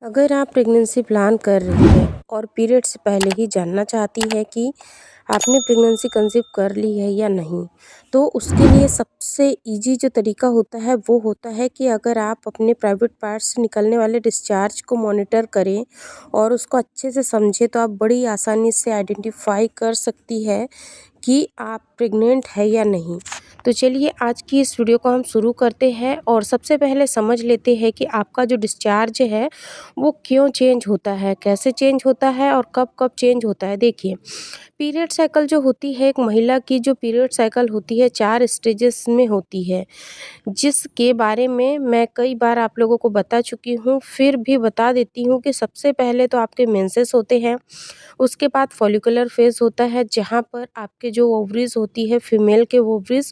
अगर आप pregnancy plan कर रही हैं और पीरियड से पहले ही जानना चाहती है कि आपने प्रेगनेंसी कंसीव कर ली है या नहीं, तो उसके लिए सबसे ईज़ी जो तरीका होता है वो होता है कि अगर आप अपने प्राइवेट पार्ट्स से निकलने वाले डिस्चार्ज को मॉनिटर करें और उसको अच्छे से समझें, तो आप बड़ी आसानी से आइडेंटिफ़ाई कर सकती है कि आप प्रेग्नेंट है या नहीं। तो चलिए आज की इस वीडियो को हम शुरू करते हैं और सबसे पहले समझ लेते हैं कि आपका जो डिस्चार्ज है वो क्यों चेंज होता है, कैसे चेंज होता है और कब-कब चेंज होता है। देखिए, पीरियड साइकिल जो होती है, एक महिला की जो पीरियड साइकिल होती है 4 स्टेजेस में होती है, जिसके बारे में मैं कई बार आप लोगों को बता चुकी हूँ, फिर भी बता देती हूँ कि सबसे पहले तो आपके मेंसेस होते हैं। उसके बाद फॉलिकुलर फेज़ होता है, जहाँ पर आपके जो ओवरीज़ होती है, फीमेल के ओवरीज़,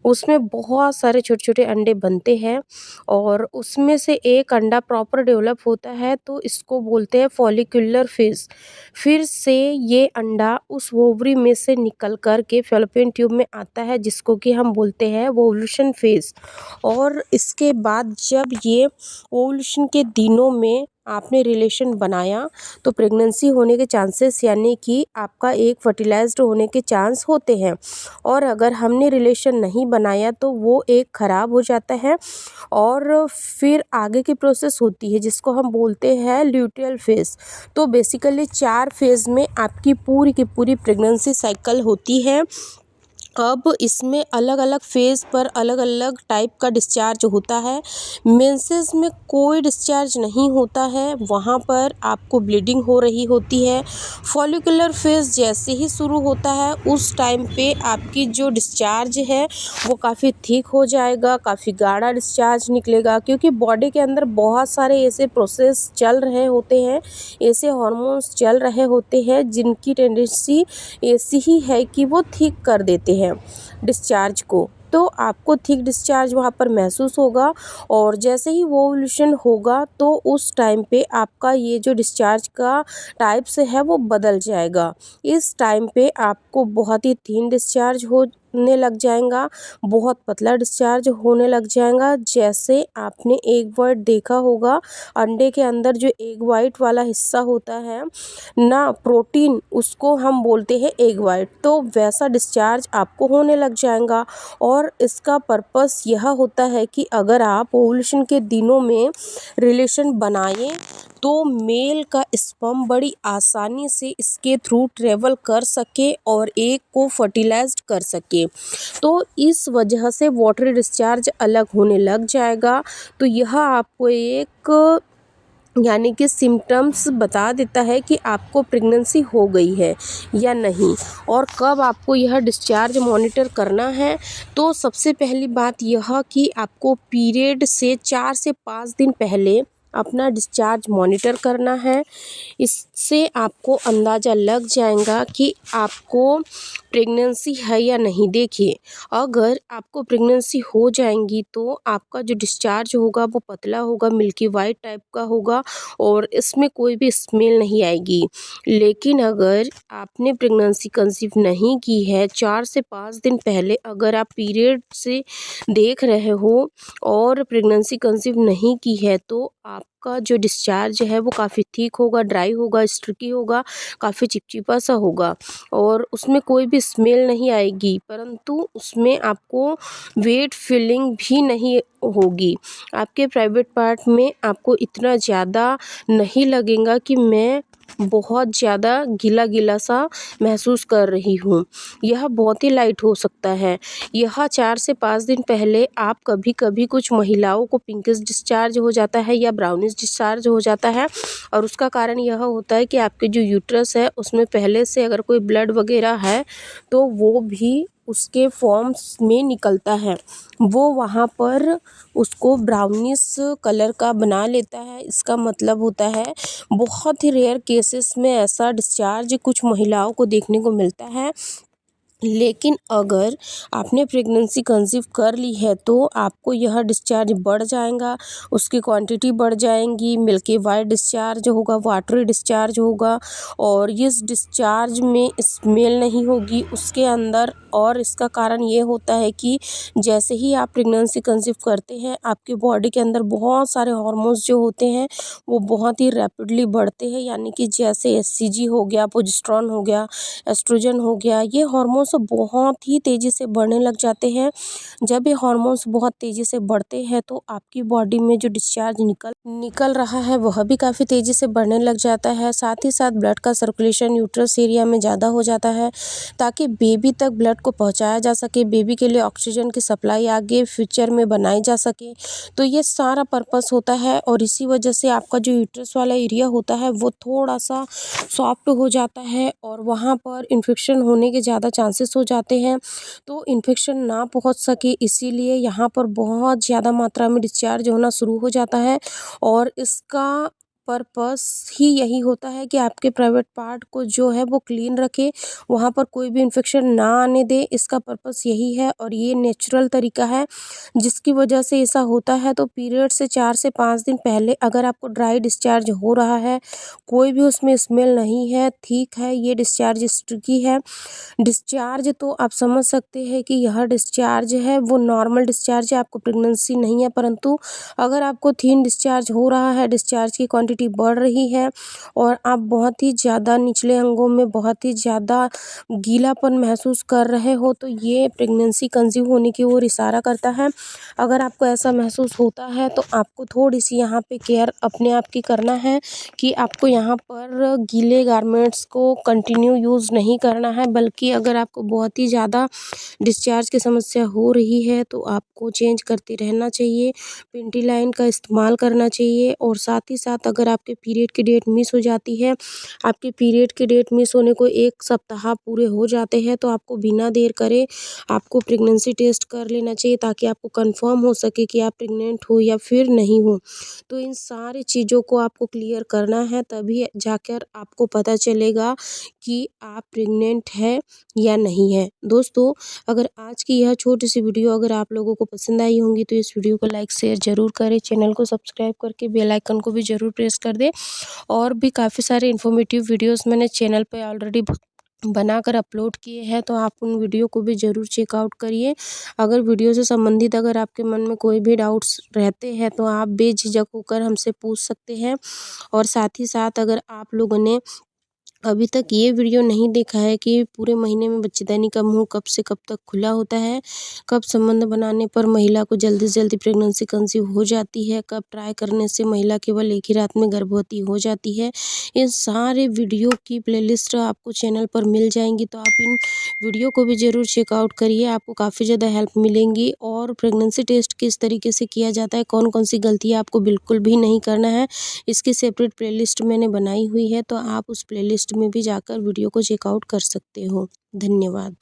उसमें बहुत सारे छोटे-छोटे अंडे बनते हैं और उसमें से एक अंडा प्रॉपर डेवलप होता है, तो इसको बोलते हैं फॉलिक्यूलर फेज़। फिर से ये अंडा उस ओवरी में से निकल कर के फैलोपियन ट्यूब में आता है, जिसको कि हम बोलते हैं ओव्यूलेशन फेज़। और इसके बाद जब ये ओव्यूलेशन के दिनों में आपने रिलेशन बनाया, तो प्रेगनेंसी होने के चांसेस, यानी कि आपका एक फर्टिलाइज्ड होने के चांस होते हैं। और अगर हमने रिलेशन नहीं बनाया तो वो एक ख़राब हो जाता है और फिर आगे की प्रोसेस होती है जिसको हम बोलते हैं ल्यूटियल फेज़। तो बेसिकली 4 फेज़ में आपकी पूरी की पूरी प्रेगनेंसी साइकिल होती है। अब इसमें अलग-अलग फ़ेज़ पर अलग-अलग टाइप का डिस्चार्ज होता है। मेंसेस में कोई डिस्चार्ज नहीं होता है, वहाँ पर आपको ब्लीडिंग हो रही होती है। फॉलिकुलर फ़ेज़ जैसे ही शुरू होता है, उस टाइम पे आपकी जो डिस्चार्ज है वो काफ़ी थिक हो जाएगा, काफ़ी गाढ़ा डिस्चार्ज निकलेगा, क्योंकि बॉडी के अंदर बहुत सारे ऐसे प्रोसेस चल रहे होते हैं, ऐसे हार्मोन्स चल रहे होते हैं जिनकी टेंडेंसी ऐसी ही है कि वो थिक कर देते हैं डिस्चार्ज को। तो आपको थिक डिस्चार्ज वहाँ पर महसूस होगा और जैसे ही वो ओव्यूलेशन होगा तो उस टाइम पे आपका ये जो डिस्चार्ज का टाइप्स है वो बदल जाएगा। इस टाइम पे आपको बहुत ही थिन डिस्चार्ज होने लग जाएगा, बहुत पतला डिस्चार्ज होने लग जाएगा। जैसे आपने एग व्हाइट देखा होगा, अंडे के अंदर जो एग व्हाइट वाला हिस्सा होता है ना, प्रोटीन, उसको हम बोलते हैं एग वाइट। तो वैसा डिस्चार्ज आपको होने लग जाएगा और इसका पर्पस यह होता है कि अगर आप ओव्यूलेशन के दिनों में रिलेशन बनाएं तो मेल का स्पर्म बड़ी आसानी से इसके थ्रू ट्रेवल कर सके और एग को फर्टिलाइज्ड कर सके। तो इस वजह से वाटरी डिस्चार्ज अलग होने लग जाएगा। तो यह आपको एक, यानी कि सिम्टम्स बता देता है कि आपको प्रेगनेंसी हो गई है या नहीं। और कब आपको यह डिस्चार्ज मॉनिटर करना है, तो सबसे पहली बात यह कि आपको पीरियड से 4 से 5 दिन पहले अपना डिस्चार्ज मॉनिटर करना है। इससे आपको अंदाज़ा लग जाएगा कि आपको प्रेगनेंसी है या नहीं। देखिए, अगर आपको प्रेगनेंसी हो जाएंगी तो आपका जो डिस्चार्ज होगा वो पतला होगा, मिल्की वाइट टाइप का होगा और इसमें कोई भी स्मेल नहीं आएगी। लेकिन अगर आपने प्रेगनेंसी कंसीव नहीं की है, 4 से 5 दिन पहले अगर आप पीरियड से देख रहे हो और प्रेगनेंसी कंसीव नहीं की है, तो आपका जो डिस्चार्ज है वो काफ़ी थिक होगा, ड्राई होगा, स्टिकी होगा, काफ़ी चिपचिपा सा होगा और उसमें कोई भी स्मेल नहीं आएगी, परंतु उसमें आपको वेट फीलिंग भी नहीं होगी। आपके प्राइवेट पार्ट में आपको इतना ज़्यादा नहीं लगेगा कि मैं बहुत ज़्यादा गीला-गीला सा महसूस कर रही हूँ। यह बहुत ही लाइट हो सकता है। यह 4 से 5 दिन पहले आप कभी-कभी कुछ महिलाओं को पिंकिश डिस्चार्ज हो जाता है या ब्राउनिश डिस्चार्ज हो जाता है और उसका कारण यह होता है कि आपके जो यूट्रस है उसमें पहले से अगर कोई ब्लड वगैरह है तो वो भी उसके फॉर्म्स में निकलता है। वो वहाँ पर उसको ब्राउनिश कलर का बना लेता है। इसका मतलब होता है, बहुत ही रेयर केसेस में ऐसा डिस्चार्ज कुछ महिलाओं को देखने को मिलता है लेकिन अगर आपने प्रेगनेंसी कंसीव कर ली है तो आपको यह डिस्चार्ज बढ़ जाएगा, उसकी क्वांटिटी बढ़ जाएंगी, मिल्की वाइट डिस्चार्ज होगा, वाटरी डिस्चार्ज होगा और इस डिस्चार्ज में स्मेल नहीं होगी उसके अंदर। और इसका कारण ये होता है कि जैसे ही आप प्रेगनेंसी कंसीव करते हैं आपके बॉडी के अंदर बहुत सारे हार्मोन्स जो होते हैं वो बहुत ही रैपिडली बढ़ते हैं, यानी कि जैसे एचसीजी हो गया, प्रोजेस्टेरॉन हो गया, एस्ट्रोजन हो गया, ये हार्मोन्स बहुत ही तेज़ी से बढ़ने लग जाते हैं। जब ये हार्मोन्स बहुत तेज़ी से बढ़ते हैं तो आपकी बॉडी में जो डिस्चार्ज निकल रहा है वह भी काफ़ी तेज़ी से बढ़ने लग जाता है। साथ ही साथ ब्लड का सर्कुलेशन यूट्रस एरिया में ज़्यादा हो जाता है ताकि बेबी तक ब्लड को पहुंचाया जा सके, बेबी के लिए ऑक्सीजन की सप्लाई आगे फ्यूचर में बनाई जा सके। तो ये सारा पर्पस होता है और इसी वजह से आपका जो यूट्रस वाला एरिया होता है वो थोड़ा सा सॉफ्ट हो जाता है और वहाँ पर इन्फेक्शन होने के ज़्यादा चांसेस हो जाते हैं। तो इन्फेक्शन ना पहुँच सके इसीलिए यहाँ पर बहुत ज़्यादा मात्रा में डिस्चार्ज होना शुरू हो जाता है और इसका पर्पस ही यही होता है कि आपके प्राइवेट पार्ट को जो है वो क्लीन रखे, वहाँ पर कोई भी इन्फेक्शन ना आने दे। इसका पर्पस यही है और ये नेचुरल तरीका है जिसकी वजह से ऐसा होता है। तो पीरियड से 4 से 5 दिन पहले अगर आपको ड्राई डिस्चार्ज हो रहा है, कोई भी उसमें स्मेल नहीं है, ठीक है, ये डिस्चार्ज स्टिकी है। डिस्चार्ज तो आप समझ सकते हैं कि यह डिस्चार्ज है वो नॉर्मल डिस्चार्ज है, आपको प्रेगनेंसी नहीं है। परंतु अगर आपको थिन डिस्चार्ज हो रहा है, डिस्चार्ज की क्वांटिटी बढ़ रही है और आप बहुत ही ज़्यादा निचले अंगों में बहुत ही ज़्यादा गीलापन महसूस कर रहे हो तो ये प्रेगनेंसी कंसीव होने की ओर इशारा करता है। अगर आपको ऐसा महसूस होता है तो आपको थोड़ी सी यहाँ पे केयर अपने आप की करना है कि आपको यहाँ पर गीले गारमेंट्स को कंटिन्यू यूज़ नहीं करना है, बल्कि अगर आपको बहुत ही ज़्यादा डिस्चार्ज की समस्या हो रही है तो आपको चेंज करते रहना चाहिए, पेंटी लाइन का इस्तेमाल करना चाहिए। और साथ ही साथ अगर आपके पीरियड की डेट मिस हो जाती है, आपके पीरियड की डेट मिस होने को 1 सप्ताह पूरे हो जाते हैं तो आपको बिना देर करे आपको प्रेगनेंसी टेस्ट कर लेना चाहिए ताकि आपको कंफर्म हो सके कि आप प्रेग्नेंट हो या फिर नहीं हो। तो इन सारी चीज़ों को आपको क्लियर करना है तभी जाकर आपको पता चलेगा कि आप प्रेग्नेंट है या नहीं है। दोस्तों, अगर आज की यह छोटी सी वीडियो अगर आप लोगों को पसंद आई होंगी तो इस वीडियो को लाइक शेयर ज़रूर करें, चैनल को सब्सक्राइब करके बेल आइकन को भी ज़रूर प्रेस कर दें। और भी काफ़ी सारे इन्फॉर्मेटिव वीडियोस मैंने चैनल पे ऑलरेडी बनाकर अपलोड किए हैं तो आप उन वीडियो को भी ज़रूर चेकआउट करिए। अगर वीडियो से संबंधित अगर आपके मन में कोई भी डाउट्स रहते हैं तो आप बेझिझक होकर हमसे पूछ सकते हैं। और साथ ही साथ अगर आप लोगों ने अभी तक ये वीडियो नहीं देखा है कि पूरे महीने में बच्चेदानी का मुंह कब से कब तक खुला होता है, कब संबंध बनाने पर महिला को जल्दी से जल्दी प्रेगनेंसी कंसीव हो जाती है, कब ट्राई करने से महिला केवल एक ही रात में गर्भवती हो जाती है, इन सारे वीडियो की प्लेलिस्ट आपको चैनल पर मिल जाएंगी। तो आप इन वीडियो को भी ज़रूर चेकआउट करिए, आपको काफ़ी ज़्यादा हेल्प मिलेंगी। और प्रेगनेंसी टेस्ट किस तरीके से किया जाता है, कौन कौन सी गलतियाँ आपको बिल्कुल भी नहीं करना है, इसकी सेपरेट प्लेलिस्ट मैंने बनाई हुई है तो आप उस प्लेलिस्ट में भी जाकर वीडियो को चेकआउट कर सकते हो। धन्यवाद।